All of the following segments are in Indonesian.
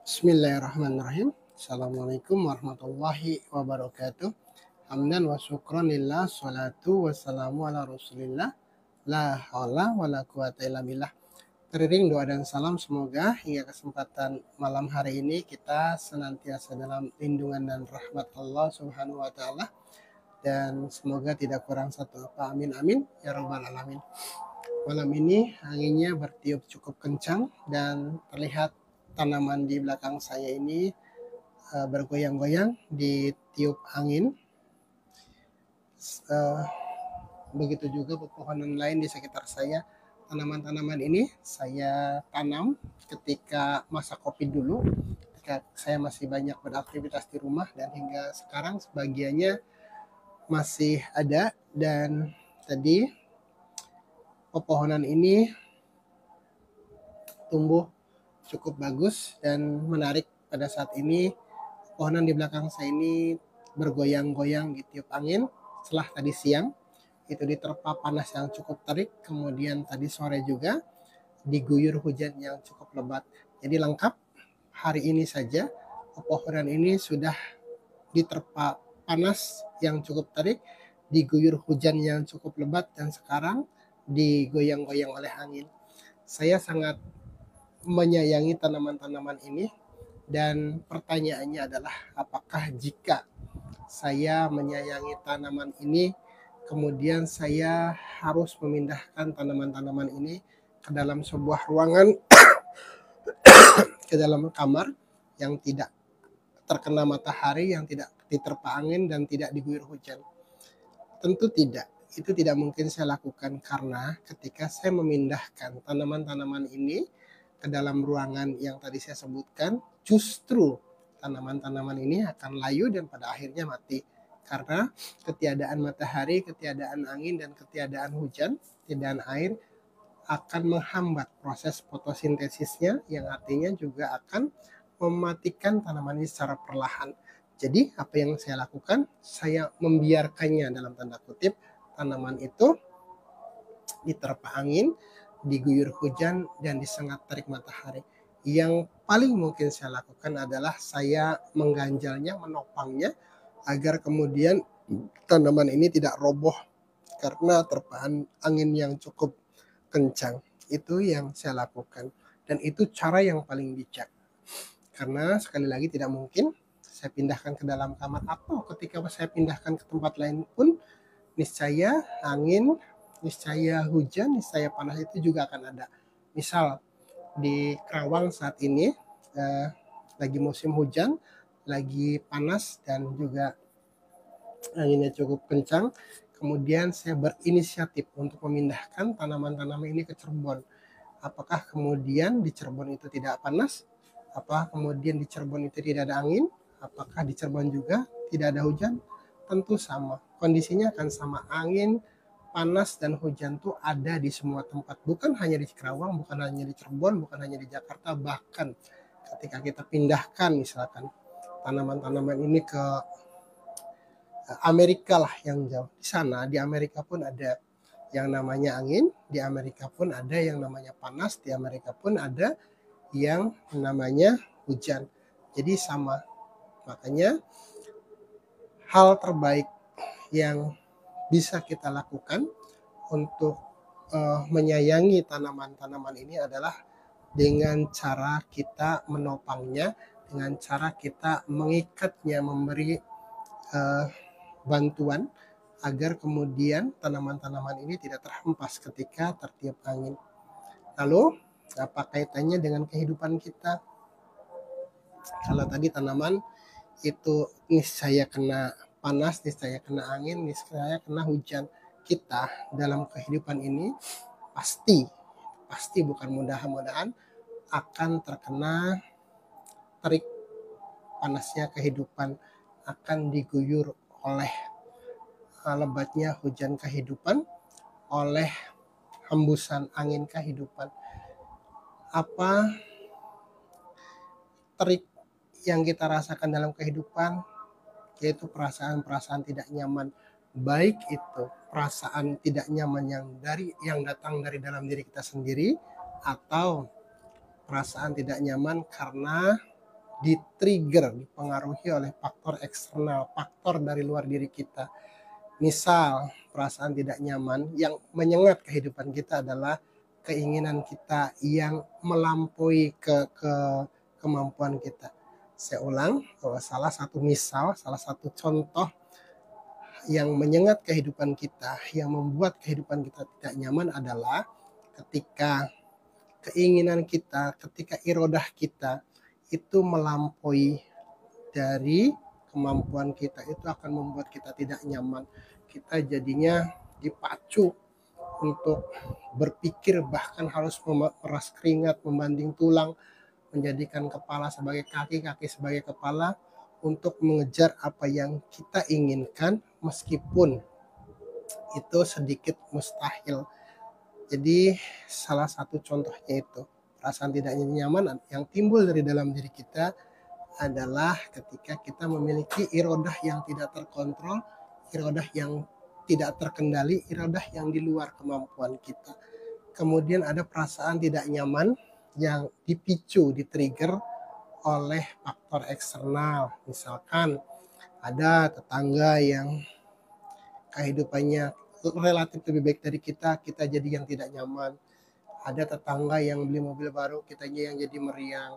Bismillahirrahmanirrahim. Assalamualaikum warahmatullahi wabarakatuh. Hamdan wa syukran lillah, salatu wassalamu ala rasulillah, la haula wa la quwata illa billah. Teriring doa dan salam semoga hingga kesempatan malam hari ini kita senantiasa dalam lindungan dan rahmat Allah subhanahu wa ta'ala, dan semoga tidak kurang satu apa, amin amin ya rabbal alamin. Malam ini anginnya bertiup cukup kencang dan terlihat tanaman di belakang saya ini bergoyang-goyang di tiup angin. Begitu juga pepohonan lain di sekitar saya. Tanaman-tanaman ini saya tanam ketika masa Covid dulu, ketika saya masih banyak beraktivitas di rumah, dan hingga sekarang sebagiannya masih ada. Dan tadi pepohonan ini tumbuh cukup bagus dan menarik. Pada saat ini pohonan di belakang saya ini bergoyang-goyang di tiup angin. Setelah tadi siang itu diterpa panas yang cukup terik, kemudian tadi sore juga diguyur hujan yang cukup lebat. Jadi lengkap, hari ini saja pepohonan ini sudah diterpa panas yang cukup terik, diguyur hujan yang cukup lebat, dan sekarang digoyang-goyang oleh angin. Saya sangat menyayangi tanaman-tanaman ini, dan pertanyaannya adalah apakah jika saya menyayangi tanaman ini kemudian saya harus memindahkan tanaman-tanaman ini ke dalam sebuah ruangan ke dalam kamar yang tidak terkena matahari, yang tidak diterpa angin dan tidak diguyur hujan? Tentu tidak. Itu tidak mungkin saya lakukan, karena ketika saya memindahkan tanaman-tanaman ini ke dalam ruangan yang tadi saya sebutkan, justru tanaman-tanaman ini akan layu dan pada akhirnya mati. Karena ketiadaan matahari, ketiadaan angin, dan ketiadaan hujan, ketiadaan air akan menghambat proses fotosintesisnya, yang artinya juga akan mematikan tanaman ini secara perlahan. Jadi apa yang saya lakukan? Saya membiarkannya dalam tanda kutip, tanaman itu diterpa angin, diguyur hujan, dan disengat terik matahari. Yang paling mungkin saya lakukan adalah saya mengganjalnya, menopangnya, agar kemudian tanaman ini tidak roboh karena terpaan angin yang cukup kencang. Itu yang saya lakukan, dan itu cara yang paling bijak. Karena sekali lagi tidak mungkin saya pindahkan ke dalam kamar, atau ketika saya pindahkan ke tempat lain pun niscaya angin, niscaya hujan, niscaya panas itu juga akan ada. Misal di Kerawang saat ini lagi musim hujan, lagi panas, dan juga anginnya cukup kencang. Kemudian saya berinisiatif untuk memindahkan tanaman-tanaman ini ke Cirebon. Apakah kemudian di Cirebon itu tidak panas? Apa kemudian di Cirebon itu tidak ada angin? Apakah di Cirebon juga tidak ada hujan? Tentu sama. Kondisinya akan sama. Angin, panas, dan hujan itu ada di semua tempat. Bukan hanya di Kerawang, bukan hanya di Cirebon, bukan hanya di Jakarta. Bahkan ketika kita pindahkan misalkan tanaman-tanaman ini ke Amerika lah yang jauh. Di sana, di Amerika pun ada yang namanya angin, di Amerika pun ada yang namanya panas, di Amerika pun ada yang namanya hujan. Jadi sama. Makanya hal terbaik yang bisa kita lakukan untuk menyayangi tanaman-tanaman ini adalah dengan cara kita menopangnya, dengan cara kita mengikatnya, memberi bantuan agar kemudian tanaman-tanaman ini tidak terhempas ketika tertiup angin. Lalu apa kaitannya dengan kehidupan kita? Kalau tadi tanaman itu niscaya kena panas, niscaya kena angin, niscaya kena hujan. Kita dalam kehidupan ini pasti bukan mudah-mudahan akan terkena terik panasnya kehidupan, akan diguyur oleh lebatnya hujan kehidupan, oleh hembusan angin kehidupan. Apa terik yang kita rasakan dalam kehidupan? Yaitu perasaan-perasaan tidak nyaman. Baik itu perasaan tidak nyaman yang datang dari dalam diri kita sendiri, atau perasaan tidak nyaman karena dipengaruhi oleh faktor eksternal, faktor dari luar diri kita. Misal perasaan tidak nyaman yang menyengat kehidupan kita adalah keinginan kita yang melampaui kemampuan kita. Saya ulang, bahwa salah satu contoh yang menyengat kehidupan kita, yang membuat kehidupan kita tidak nyaman adalah ketika keinginan kita, ketika irodah kita itu melampaui dari kemampuan kita, itu akan membuat kita tidak nyaman. Kita jadinya dipacu untuk berpikir, bahkan harus memeras keringat, membanding tulang, menjadikan kepala sebagai kaki, kaki sebagai kepala, untuk mengejar apa yang kita inginkan meskipun itu sedikit mustahil. Jadi salah satu contohnya itu perasaan tidak nyaman yang timbul dari dalam diri kita adalah ketika kita memiliki irodah yang tidak terkontrol, irodah yang tidak terkendali, irodah yang di luar kemampuan kita. Kemudian ada perasaan tidak nyaman yang dipicu, di-trigger oleh faktor eksternal. Misalkan ada tetangga yang kehidupannya relatif lebih baik dari kita, kita jadi yang tidak nyaman. Ada tetangga yang beli mobil baru, kitanya yang jadi meriang.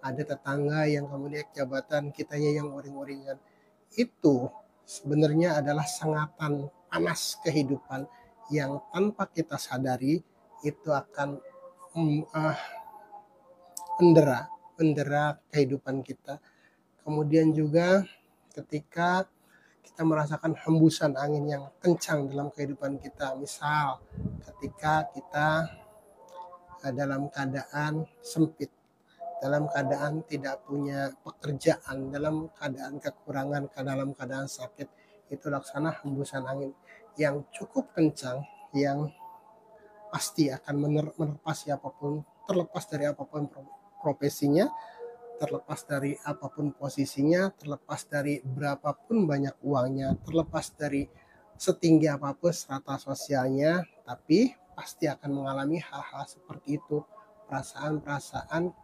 Ada tetangga yang kemudian jabatan, kitanya yang uring-uringan. Itu sebenarnya adalah sengatan panas kehidupan yang tanpa kita sadari itu akan mendera kehidupan kita. Kemudian juga ketika kita merasakan hembusan angin yang kencang dalam kehidupan kita, misal ketika kita dalam keadaan sempit, dalam keadaan tidak punya pekerjaan, dalam keadaan kekurangan, dalam keadaan sakit, itu laksana hembusan angin yang cukup kencang, yang pasti akan menerpa siapapun, terlepas dari apapun profesinya, terlepas dari apapun posisinya, terlepas dari berapapun banyak uangnya, terlepas dari setinggi apapun strata sosialnya, tapi pasti akan mengalami hal-hal seperti itu, perasaan-perasaan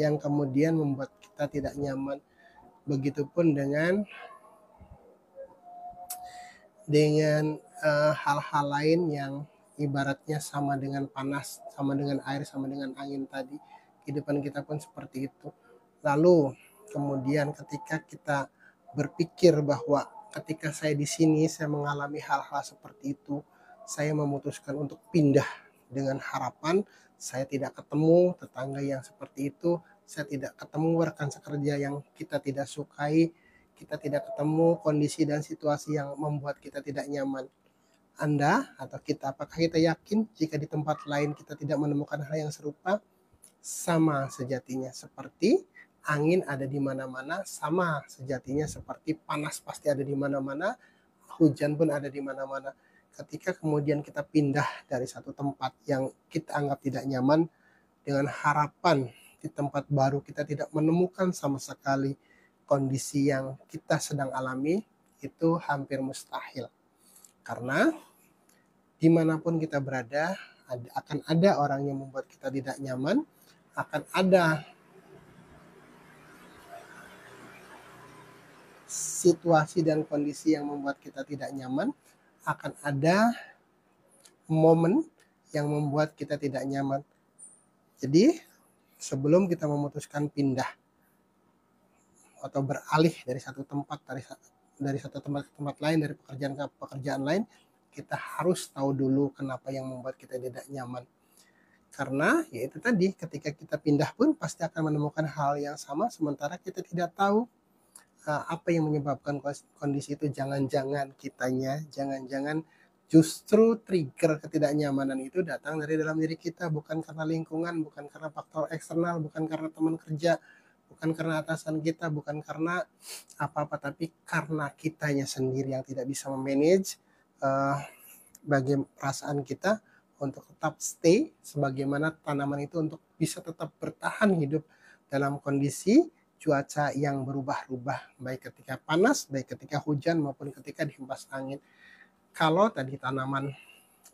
yang kemudian membuat kita tidak nyaman. Begitupun dengan hal-hal lain yang ibaratnya sama dengan panas, sama dengan air, sama dengan angin tadi. Kehidupan kita pun seperti itu. Lalu kemudian ketika kita berpikir bahwa ketika saya di sini saya mengalami hal-hal seperti itu, saya memutuskan untuk pindah dengan harapan saya tidak ketemu tetangga yang seperti itu, saya tidak ketemu rekan sekerja yang kita tidak sukai, kita tidak ketemu kondisi dan situasi yang membuat kita tidak nyaman. Anda atau kita, apakah kita yakin jika di tempat lain kita tidak menemukan hal yang serupa? Sama sejatinya seperti angin ada di mana-mana, sama sejatinya seperti panas pasti ada di mana-mana, hujan pun ada di mana-mana. Ketika kemudian kita pindah dari satu tempat yang kita anggap tidak nyaman, dengan harapan di tempat baru kita tidak menemukan sama sekali kondisi yang kita sedang alami, itu hampir mustahil. Karena dimanapun kita berada, akan ada orang yang membuat kita tidak nyaman, akan ada situasi dan kondisi yang membuat kita tidak nyaman, akan ada momen yang membuat kita tidak nyaman. Jadi sebelum kita memutuskan pindah atau beralih dari satu tempat ke tempat lain, dari pekerjaan ke pekerjaan lain, kita harus tahu dulu kenapa yang membuat kita tidak nyaman. Karena yaitu tadi, ketika kita pindah pun pasti akan menemukan hal yang sama, sementara kita tidak tahu apa yang menyebabkan kondisi itu. Jangan-jangan justru trigger ketidaknyamanan itu datang dari dalam diri kita, bukan karena lingkungan, bukan karena faktor eksternal, bukan karena teman kerja, bukan karena atasan kita, bukan karena apa-apa, tapi karena kitanya sendiri yang tidak bisa memanage bagaimana perasaan kita untuk tetap stay sebagaimana tanaman itu, untuk bisa tetap bertahan hidup dalam kondisi cuaca yang berubah-ubah, baik ketika panas, baik ketika hujan, maupun ketika dihempas angin. Kalau tadi tanaman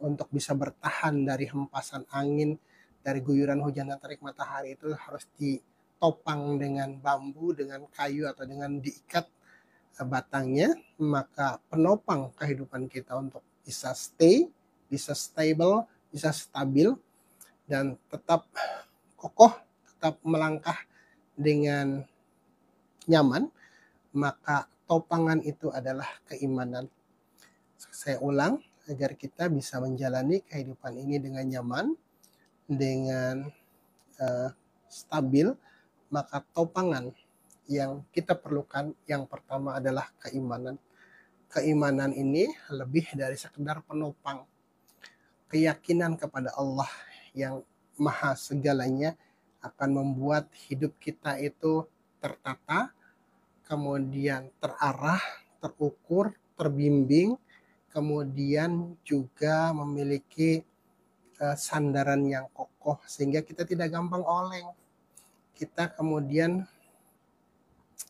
untuk bisa bertahan dari hempasan angin, dari guyuran hujan dan terik matahari, itu harus topang dengan bambu, dengan kayu atau dengan diikat batangnya, maka penopang kehidupan kita untuk bisa stay, bisa stable, bisa stabil, dan tetap kokoh, tetap melangkah dengan nyaman, maka topangan itu adalah keimanan. Saya ulang, agar kita bisa menjalani kehidupan ini dengan nyaman, dengan stabil, maka topangan yang kita perlukan yang pertama adalah keimanan. Keimanan ini lebih dari sekedar penopang. Keyakinan kepada Allah yang maha segalanya akan membuat hidup kita itu tertata, kemudian terarah, terukur, terbimbing, kemudian juga memiliki sandaran yang kokoh sehingga kita tidak gampang oleng. Kita kemudian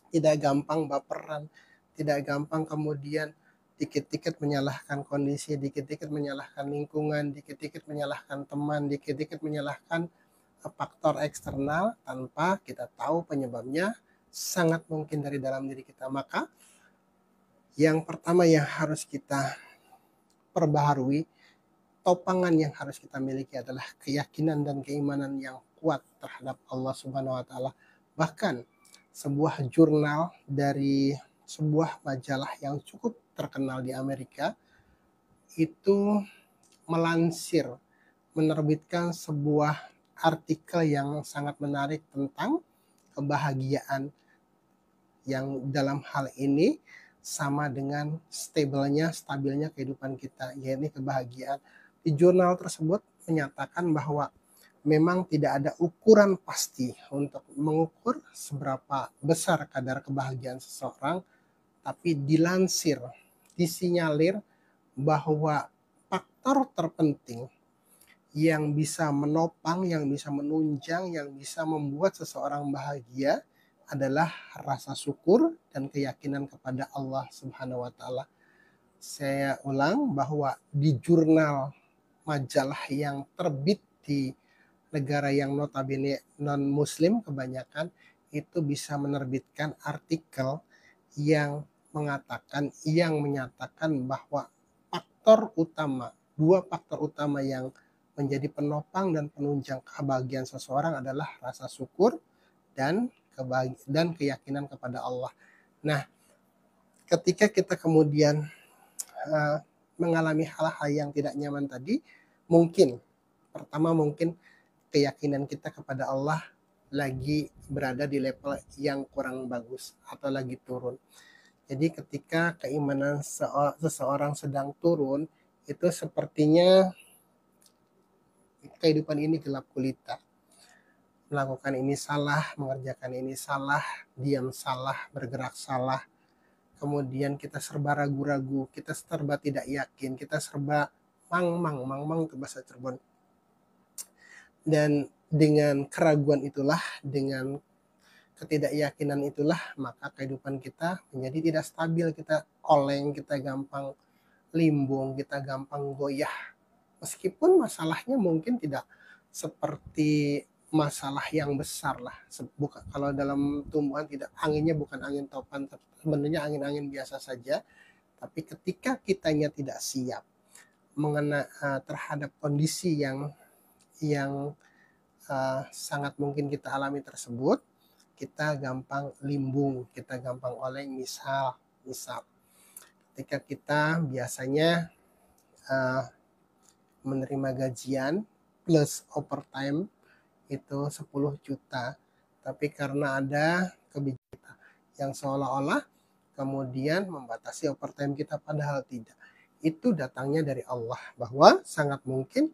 tidak gampang baperan, tidak gampang kemudian dikit-dikit menyalahkan kondisi, dikit-dikit menyalahkan lingkungan, dikit-dikit menyalahkan teman, dikit-dikit menyalahkan faktor eksternal tanpa kita tahu penyebabnya sangat mungkin dari dalam diri kita. Maka yang pertama yang harus kita perbaharui, topangan yang harus kita miliki adalah keyakinan dan keimanan yang kuat terhadap Allah Subhanahu wa taala. Bahkan sebuah jurnal dari sebuah majalah yang cukup terkenal di Amerika itu melansir, menerbitkan sebuah artikel yang sangat menarik tentang kebahagiaan yang dalam hal ini sama dengan stabilnya kehidupan kita, yaitu kebahagiaan. Di jurnal tersebut menyatakan bahwa memang tidak ada ukuran pasti untuk mengukur seberapa besar kadar kebahagiaan seseorang, tapi dilansir, disinyalir bahwa faktor terpenting yang bisa menopang, yang bisa menunjang, yang bisa membuat seseorang bahagia adalah rasa syukur dan keyakinan kepada Allah Subhanahu wa taala. Saya ulang bahwa di jurnal majalah yang terbit di negara yang notabene non-muslim kebanyakan itu bisa menerbitkan artikel yang menyatakan bahwa dua faktor utama yang menjadi penopang dan penunjang kebahagiaan seseorang adalah rasa syukur dan keyakinan kepada Allah. Nah, ketika kita kemudian mengalami hal-hal yang tidak nyaman tadi, mungkin keyakinan kita kepada Allah lagi berada di level yang kurang bagus atau lagi turun. Jadi ketika keimanan seseorang sedang turun, itu sepertinya kehidupan ini gelap gulita. Melakukan ini salah, mengerjakan ini salah, diam salah, bergerak salah. Kemudian kita serba ragu-ragu, kita serba tidak yakin, kita serba mang-mang itu bahasa Cirebon. Dan dengan keraguan itulah, dengan ketidakyakinan itulah, maka kehidupan kita menjadi tidak stabil, kita oleng, kita gampang limbung, kita gampang goyah. Meskipun masalahnya mungkin tidak seperti masalah yang besar lah. Kalau dalam tumbuhan tidak, anginnya bukan angin topan, sebenarnya angin-angin biasa saja. Tapi ketika kitanya tidak siap terhadap kondisi yang sangat mungkin kita alami tersebut, kita gampang limbung, kita gampang oleng. Misal ketika kita biasanya menerima gajian plus overtime itu 10 juta, tapi karena ada kebijakan yang seolah-olah kemudian membatasi overtime kita, padahal tidak. Itu datangnya dari Allah, bahwa sangat mungkin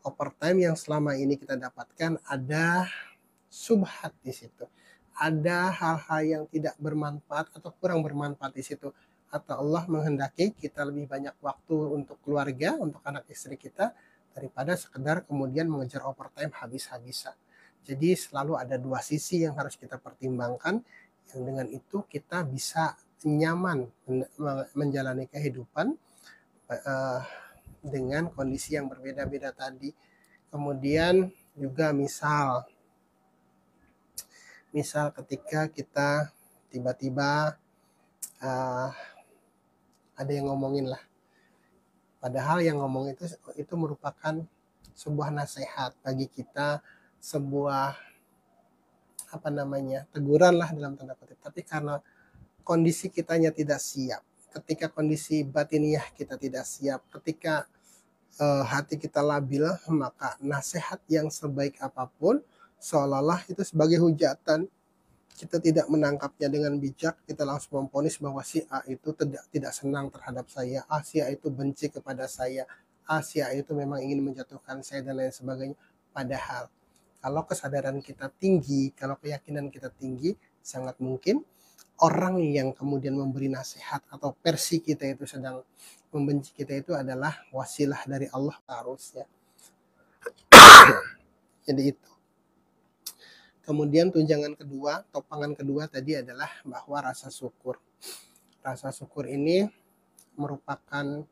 overtime yang selama ini kita dapatkan ada subhat di situ, ada hal-hal yang tidak bermanfaat atau kurang bermanfaat di situ, atau Allah menghendaki kita lebih banyak waktu untuk keluarga, untuk anak istri kita, daripada sekedar kemudian mengejar overtime habis-habisan. Jadi selalu ada dua sisi yang harus kita pertimbangkan, yang dengan itu kita bisa nyaman menjalani kehidupan dengan kondisi yang berbeda-beda tadi. Kemudian juga misal Misal ketika kita tiba-tiba ada yang ngomongin lah, padahal yang ngomong itu merupakan sebuah nasihat bagi kita, sebuah teguran lah dalam tanda kutip. Tapi karena kondisi kitanya tidak siap, ketika kondisi batiniah kita tidak siap, ketika hati kita labil, maka nasihat yang sebaik apapun seolah-olah itu sebagai hujatan. Kita tidak menangkapnya dengan bijak, kita langsung memvonis bahwa si A itu tidak senang terhadap saya, si A itu benci kepada saya, si A itu memang ingin menjatuhkan saya dan lain sebagainya. Padahal kalau kesadaran kita tinggi, kalau keyakinan kita tinggi, sangat mungkin orang yang kemudian memberi nasihat atau versi kita itu sedang membenci kita itu adalah wasilah dari Allah harusnya. Jadi itu. Kemudian tunjangan kedua, topangan kedua tadi adalah bahwa rasa syukur. Rasa syukur ini merupakan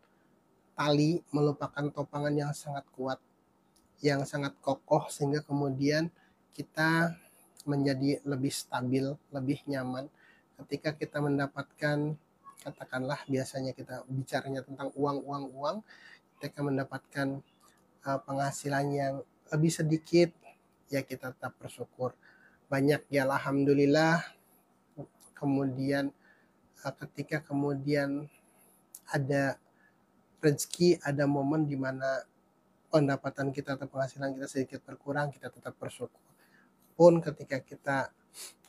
tali, merupakan topangan yang sangat kuat, yang sangat kokoh, sehingga kemudian kita menjadi lebih stabil, lebih nyaman. Ketika kita mendapatkan, katakanlah biasanya kita bicaranya tentang uang, ketika mendapatkan penghasilan yang lebih sedikit, ya kita tetap bersyukur. Banyak ya alhamdulillah. Kemudian ketika kemudian ada rezeki, ada momen di mana pendapatan kita atau penghasilan kita sedikit berkurang, kita tetap bersyukur. Pun ketika kita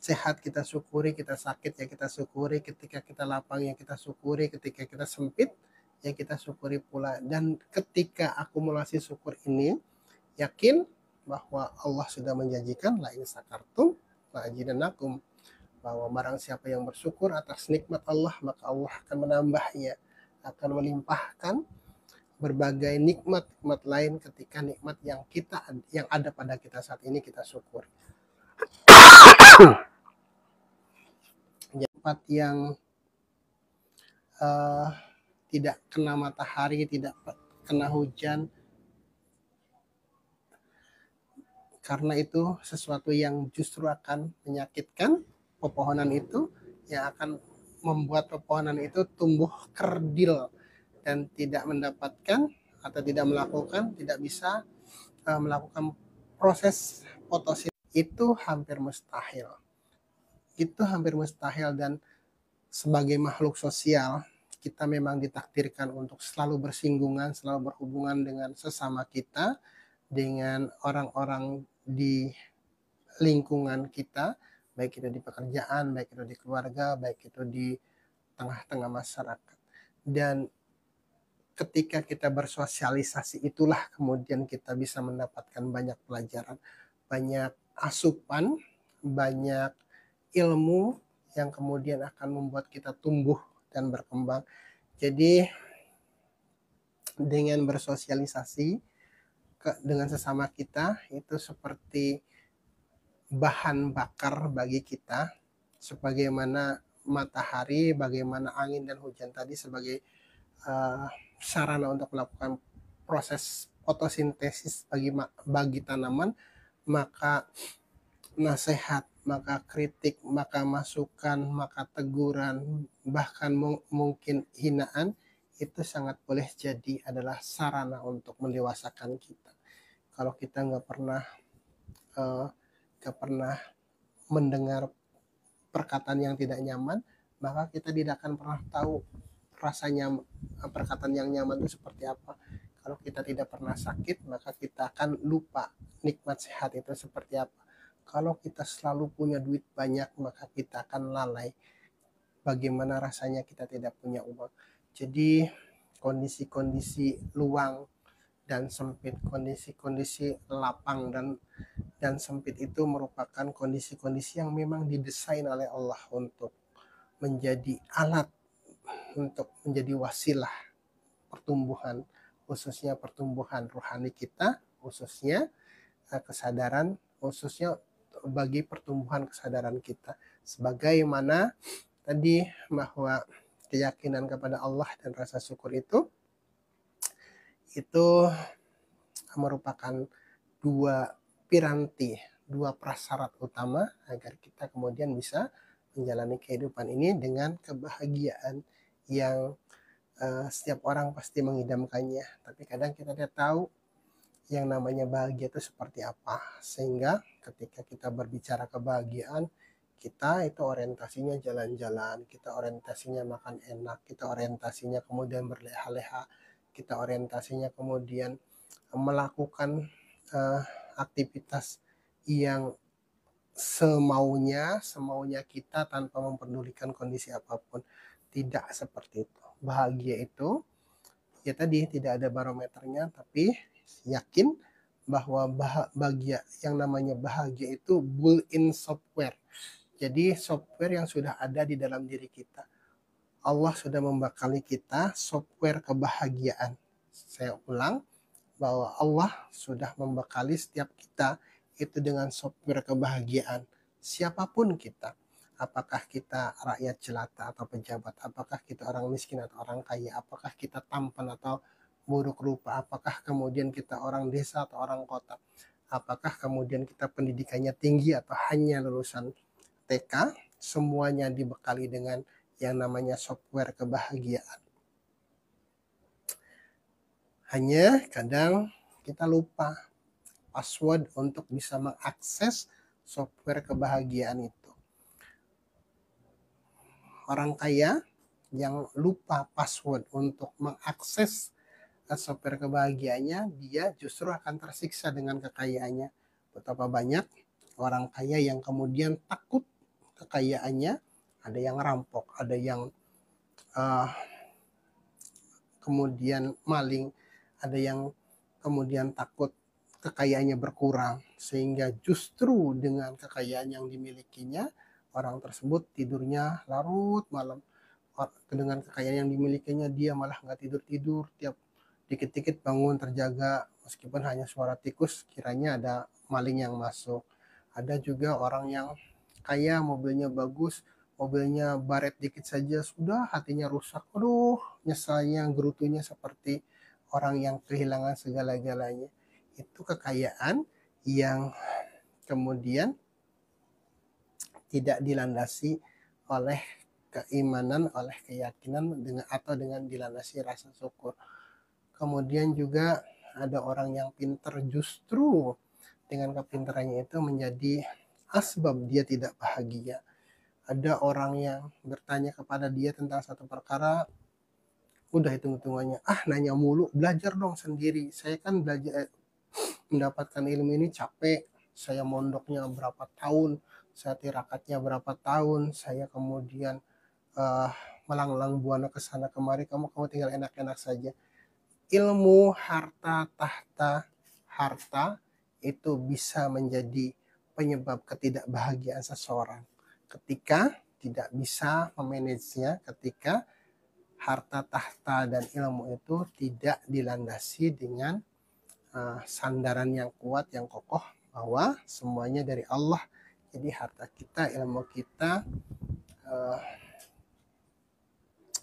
sehat kita syukuri, kita sakit ya kita syukuri, ketika kita lapang ya kita syukuri, ketika kita sempit ya kita syukuri pula. Dan ketika akumulasi syukur ini, yakin bahwa Allah sudah menjanjikan la in sakartum la azidannakum, bahwa barang siapa yang bersyukur atas nikmat Allah, maka Allah akan menambahnya, akan melimpahkan berbagai nikmat lain ketika nikmat yang ada pada kita saat ini kita syukur. Tempat yang tidak kena matahari, tidak kena hujan, karena itu sesuatu yang justru akan menyakitkan pepohonan itu, yang akan membuat pepohonan itu tumbuh kerdil dan tidak mendapatkan atau tidak bisa melakukan proses fotosintesis. Itu hampir mustahil. Dan sebagai makhluk sosial, kita memang ditakdirkan untuk selalu bersinggungan, selalu berhubungan dengan sesama kita, dengan orang-orang di lingkungan kita, baik itu di pekerjaan, baik itu di keluarga, baik itu di tengah-tengah masyarakat. Dan ketika kita bersosialisasi, itulah kemudian kita bisa mendapatkan banyak pelajaran, banyak asupan, banyak ilmu yang kemudian akan membuat kita tumbuh dan berkembang. Jadi dengan bersosialisasi dengan sesama kita itu seperti bahan bakar bagi kita, sebagaimana matahari, bagaimana angin dan hujan tadi sebagai sarana untuk melakukan proses fotosintesis bagi tanaman, maka nasihat, maka kritik, maka masukan, maka teguran, bahkan mungkin hinaan, itu sangat boleh jadi adalah sarana untuk mendewasakan kita. Kalau kita nggak pernah mendengar perkataan yang tidak nyaman, maka kita tidak akan pernah tahu rasanya perkataan yang nyaman itu seperti apa. Kalau kita tidak pernah sakit, maka kita akan lupa nikmat sehat itu seperti apa. Kalau kita selalu punya duit banyak, maka kita akan lalai bagaimana rasanya kita tidak punya uang. Jadi kondisi-kondisi luang dan sempit, kondisi-kondisi lapang dan sempit itu merupakan kondisi-kondisi yang memang didesain oleh Allah untuk menjadi alat, untuk menjadi wasilah pertumbuhan, khususnya pertumbuhan rohani kita, khususnya kesadaran, khususnya bagi pertumbuhan kesadaran kita. Sebagaimana tadi bahwa keyakinan kepada Allah dan rasa syukur itu merupakan dua piranti, dua prasyarat utama agar kita kemudian bisa menjalani kehidupan ini dengan kebahagiaan yang setiap orang pasti mengidamkannya. Tapi kadang kita tidak tahu yang namanya bahagia itu seperti apa. Sehingga ketika kita berbicara kebahagiaan, kita itu orientasinya jalan-jalan, kita orientasinya makan enak, kita orientasinya kemudian berleha-leha, kita orientasinya kemudian melakukan aktivitas yang semaunya kita tanpa memperdulikan kondisi apapun. Tidak seperti itu. Bahagia itu ya tadi tidak ada barometernya, tapi yakin bahwa bahagia, yang namanya bahagia itu built-in software. Jadi software yang sudah ada di dalam diri kita. Allah sudah membekali kita software kebahagiaan. Saya ulang, bahwa Allah sudah membekali setiap kita itu dengan software kebahagiaan. Siapapun kita. Apakah kita rakyat jelata atau pejabat, apakah kita orang miskin atau orang kaya, apakah kita tampan atau buruk rupa, apakah kemudian kita orang desa atau orang kota, apakah kemudian kita pendidikannya tinggi atau hanya lulusan TK, semuanya dibekali dengan yang namanya software kebahagiaan. Hanya kadang kita lupa password untuk bisa mengakses software kebahagiaan itu. Orang kaya yang lupa password untuk mengakses software kebahagiaannya, dia justru akan tersiksa dengan kekayaannya. Betapa banyak orang kaya yang kemudian takut kekayaannya, ada yang rampok, ada yang kemudian maling, ada yang kemudian takut kekayaannya berkurang, sehingga justru dengan kekayaan yang dimilikinya, orang tersebut tidurnya larut malam. Dengan kekayaan yang dimilikinya, dia malah nggak tidur-tidur, tiap dikit-dikit bangun terjaga, meskipun hanya suara tikus, kiranya ada maling yang masuk. Ada juga orang yang kaya, mobilnya bagus, mobilnya baret dikit saja sudah hatinya rusak. Aduh, nyesalnya, gerutunya seperti orang yang kehilangan segala-galanya. Itu kekayaan yang kemudian tidak dilandasi oleh keimanan, oleh keyakinan, dengan dilandasi rasa syukur. Kemudian juga ada orang yang pintar, justru dengan kepintarannya itu menjadi asbab dia tidak bahagia. Ada orang yang bertanya kepada dia tentang satu perkara, udah hitung-hitungannya, nanya mulu, belajar dong sendiri. Saya kan belajar mendapatkan ilmu ini capek, saya mondoknya berapa tahun, saya tirakatnya berapa tahun, saya kemudian melanglang buana ke sana kemari, kamu tinggal enak-enak saja. Ilmu, harta, tahta, harta itu bisa menjadi penyebab ketidakbahagiaan seseorang ketika tidak bisa memanagenya, ketika harta, tahta, dan ilmu itu tidak dilandasi dengan sandaran yang kuat, yang kokoh, bahwa semuanya dari Allah. Jadi harta kita, ilmu kita,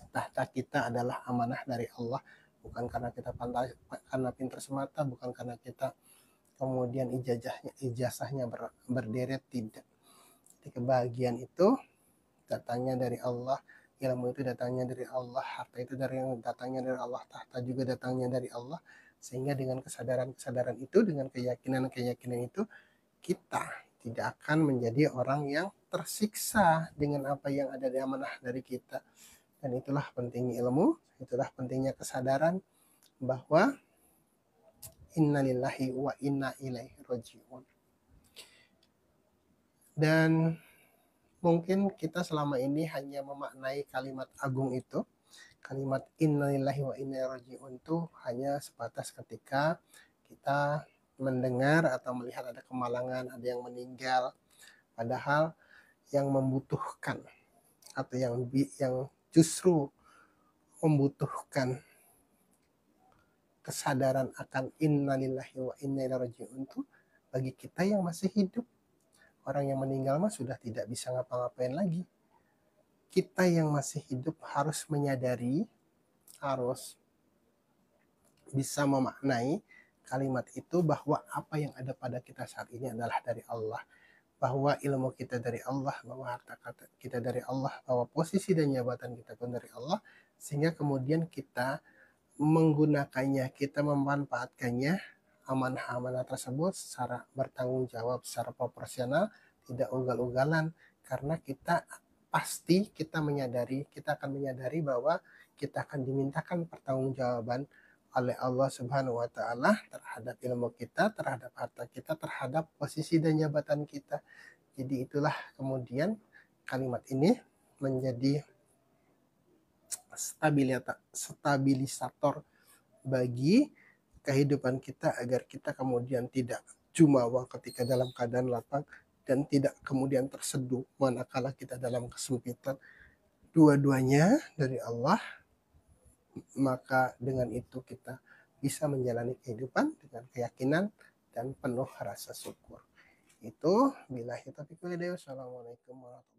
tahta kita adalah amanah dari Allah, bukan karena kita pandai, karena pintar semata, bukan karena kita kemudian ijazahnya berderet, tidak. Jadi kebahagiaan itu datangnya dari Allah, ilmu itu datangnya dari Allah, harta itu datangnya dari Allah, tahta juga datangnya dari Allah. Sehingga dengan kesadaran-kesadaran itu, dengan keyakinan-keyakinan itu, kita tidak akan menjadi orang yang tersiksa dengan apa yang ada di amanah dari kita. Dan itulah pentingnya ilmu, itulah pentingnya kesadaran bahwa innalillahi wa inna ilaihi rajiun. Dan mungkin kita selama ini hanya memaknai kalimat agung itu, kalimat innalillahi wa inna ilaihi rajiun itu hanya sebatas ketika kita mendengar atau melihat ada kemalangan, ada yang meninggal, padahal yang membutuhkan atau yang justru membutuhkan kesadaran akan innalillahi wa inna ilaihi rajiun itu bagi kita yang masih hidup. Orang yang meninggal mah sudah tidak bisa ngapa-ngapain lagi. Kita yang masih hidup harus menyadari, harus bisa memaknai kalimat itu bahwa apa yang ada pada kita saat ini adalah dari Allah, bahwa ilmu kita dari Allah, bahwa harta kita dari Allah, bahwa posisi dan jabatan kita pun dari Allah, sehingga kemudian kita menggunakannya, kita memanfaatkannya amanah-amanah tersebut secara bertanggung jawab, secara proporsional, tidak ugal-ugalan, karena kita akan menyadari bahwa kita akan dimintakan pertanggungjawaban oleh Allah Subhanahu wa taala terhadap ilmu kita, terhadap harta kita, terhadap posisi dan jabatan kita. Jadi itulah kemudian kalimat ini menjadi stabilisator bagi kehidupan kita, agar kita kemudian tidak jumawa ketika dalam keadaan lapang dan tidak kemudian terseduh manakala kita dalam kesempitan. Dua-duanya dari Allah, maka dengan itu kita bisa menjalani kehidupan dengan keyakinan dan penuh rasa syukur. Itu billahi taufiq wal hidayah. Wassalamualaikum warahmatullahi wabarakatuh.